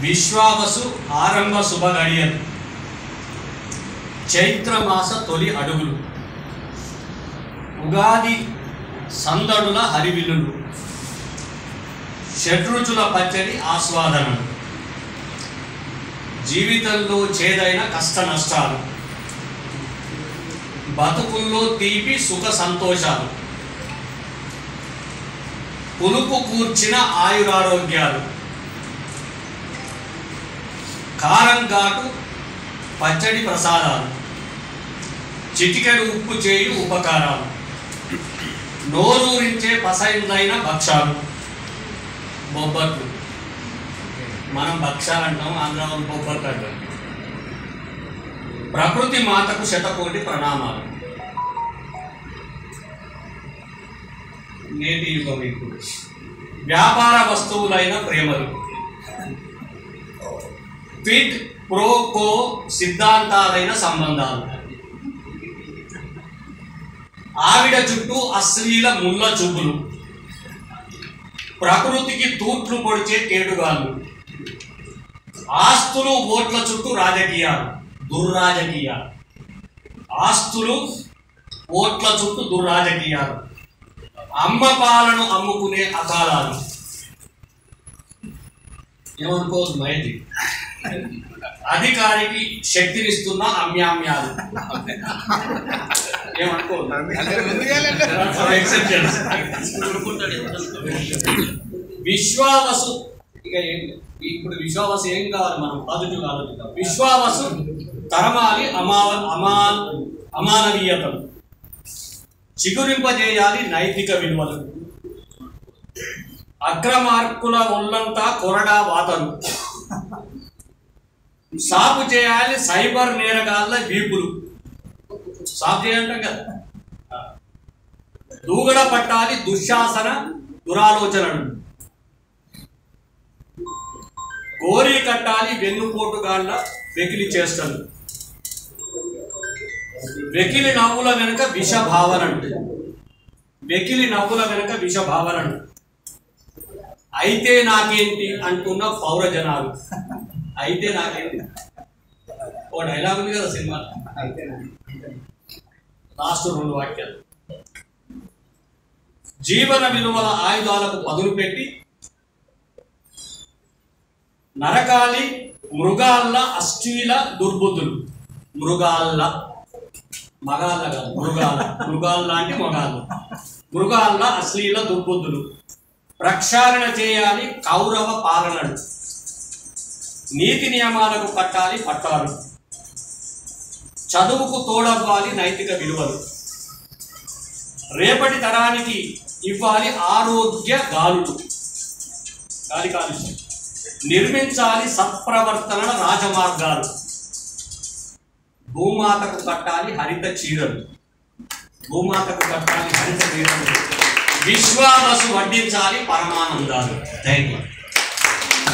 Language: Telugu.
విశ్వావసు ఆరంభ శుభగడియలు, చైత్రమాస తొలి అడుగులు, ఉగాది సందడుల హరివిల్లులు, షడ్రుచుల పచ్చడి ఆస్వాదనలు, జీవితంలో చేదైన కష్ట నష్టాలు, బతుకుల్లో తీపి సుఖ సంతోషాలు, పులుపు కూర్చిన ఆయురారోగ్యాలు, కారం ఘాటు పచ్చడి ప్రసాదాలు, చిటికెడు ఉప్పు చేయు ఉపకారాలు, నోరూరించే పసైందైన భక్షాలు, బొబ్బట్లు. మనం భక్షాలు అంటాం, ఆంధ్ర వాళ్ళు బొబ్బట్లు అంటాం. ప్రకృతి మాతకు శతకోటి ప్రణామాలు. నేటి యుగం ఇప్పుడు వ్యాపార వస్తువులైన ప్రేమలు, క్విడ్ ప్రో కో సిద్ధాంతాలైన సంబంధాలు, ఆవిడ చుట్టూ అశ్లీల ముళ్ళ చూపులు, ప్రకృతికి తూట్లు పొడిచే కేడుగాళ్ళు, ఆస్తులు ఓట్ల చుట్టూ రాజకీయాలు దుర్రాజకీయాలు, ఆస్తులు ఓట్ల చుట్టూ దుర్రాజకీయాలు, అమ్మపాలను అమ్ముకునే అకాలాలు. ఏమనుకోదు మైది, అధికారికి శక్తినిస్తున్న అమ్యామ్యాలు. ఏమనుకోదు. విశ్వావసు, ఇక ఇప్పుడు విశ్వావసు ఏం కావాలి, మనం పాజిటివ్ ఆలోచిద్దాం. విశ్వావసు తరమాలి అమానవీయతలు, చిగురింపజేయాలి నైతిక విలువలు, అగ్రమార్కుల ఒళ్ళంతా కొరడా వాతలు, సాపు చేయాలి సైబర్ నేరగాళ్ళ వీపులు. సాపు చేయాలంటాం కదా. దూగడ పట్టాలి దుశ్శాసన దురాలోచనలు, గోరీ కట్టాలి వెన్నుపోటుగాళ్ళ వెకిలి చేష్టలు, వెకిలి నవ్వుల వెనుక విష భావనలు, వెకిలి నవ్వుల వెనుక విష భావనలు, అయితే నాకేంటి అంటున్న పౌర జనాలు. అయితే నాకేంటి ఓ డైలాగ్ ఉంది కదా సినిమా, లాస్ట్ 2 వాక్యాలు. జీవన విలువల ఆయుధాలకు పదులు పెట్టి నరకాలి మృగాళ్ళ అశ్లీల దుర్బుద్ధులు. మృగాళ్ళ, మగాళ్ళ కాదు, మృగాళ్ళ అంటే మగాళ్ళు. మృగాళ్ళ అశ్లీల దుర్బుద్ధులు, ప్రక్షాళన చేయాలి కౌరవ పాలనలు, నీతి నియమాలకు కట్టాలి పట్టాలు, చదువుకు తోడవ్వాలి నైతిక విలువలు, రేపటి తరానికి ఇవ్వాలి ఆరోగ్య గాలులు, గాలి కాలుష్యం, నిర్మించాలి సత్ప్రవర్తనల రాజమార్గాలు, భూమాతకు కట్టాలి హరిత చీరలు, భూమాతకు కట్టాలి హరిత చీరలు, విశ్వావసు వడ్డించాలి పరమానందాలు. Thank you.